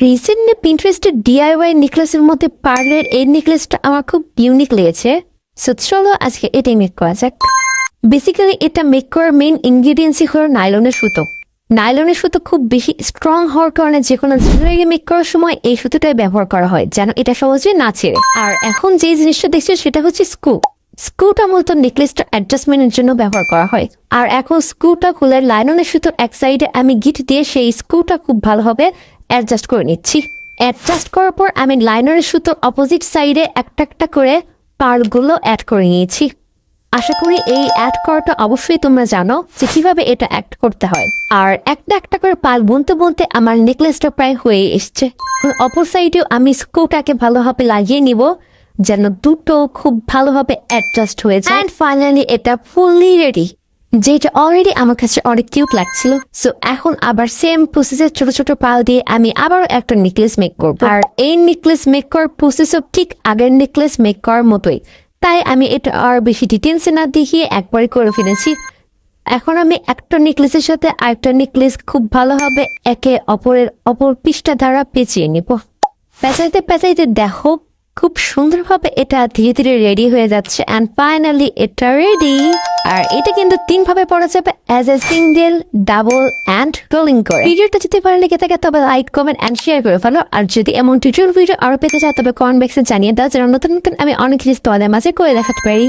Recently পিন্টারেস্টের DIY নেকলেসের মধ্যে পার্লের এই নেকলেসটা আমার খুব ইউনিক লেগেছে। সো চলো আজকে এটাই মেক করা যাক। বেসিক্যালি এটা মেক করার মেইন ইনগ্রিডিয়েন্টসই হলো নাইলনের সুতো। নাইলনের সুতো খুব বেশি স্ট্রং হওয়ার কারণে যে কোনো জুয়েলারি মেক করার সময় এই সুতোটাই ব্যবহার করা হয় যেন এটা সহজে না ছেড়ে। আর এখন যে জিনিসটা দেখছি সেটা হচ্ছে স্ক্রু। স্ক্রুটা মূলত নেকলেসটা অ্যাডজাস্টমেন্টের জন্য ব্যবহার করা হয়। আর এখন স্ক্রুটা খুলে লাইলনের সুতোর এক সাইডে আমি গিট দিয়ে সেই স্ক্রুটা খুব ভালোভাবে অ্যাডজাস্ট করে নিচ্ছি। অ্যাডজাস্ট করার পর আমি লাইনারের সুতোর অপোজিট সাইডে একটা একটা করে পার্লগুলো অ্যাড করে নিয়েছি। আশা করি এই অ্যাড করাটা অবশ্যই তোমরা জানো যে কিভাবে এটা অ্যাড করতে হয়। আর একটা একটা করে পার্ল বুনতে বুনতে আমার নেকলেসটা প্রায় হয়ে এসছে। অপর সাইডেও আমি স্ক্রুটাকে ভালোভাবে লাগিয়ে নিব যেন দুটো খুব ভালোভাবে অ্যাডজাস্ট হয়ে যায়। অ্যান্ড ফাইনালি এটা ফুললি রেডি, যেটা অলরেডি আমার কাছে অনেক কিউট লাগছিল। সো এখন আবার সেম প্রসেসের ছোট ছোট পাল দিয়ে আমি আবারও একটা নেকলেস মেক করবো। আর এই নেকলেস মেক করার প্রসেসও ঠিক আগের নেকলেস মেক করার মতোই, তাই আমি এটা আর বেশি ডিটেলসে না দেখিয়ে একবারে করে ফেলেছি। এখন আমি একটা নেকলেসের সাথে আরেকটা নেকলেস খুব ভালোভাবে একে অপর পৃষ্ঠা দ্বারা পেঁচিয়ে নিব। পেঁচাইতে পেঁচাইতে দেখো খুব সুন্দরভাবে এটা ধীরে ধীরে রেডি হয়ে যাচ্ছে। অ্যান্ড ফাইনালি এটা রেডি। আর এটা কিন্তু 3 ভাবে পড়া যাবে, as a single, double and rolling করে। ভিডিওটা যদি ভালো লেগে থাকে তবে লাইক, কমেন্ট অ্যান্ড শেয়ার করে ফেলো। আর যদি এমন টিউটোরিয়াল ভিডিও আরো পেতে চাও তবে কমেন্ট বক্সে জানিয়ে দাও, যেন নতুন নতুন আমি অনেক কিছু তোমাদের মাঝে করে দেখাতে পারি।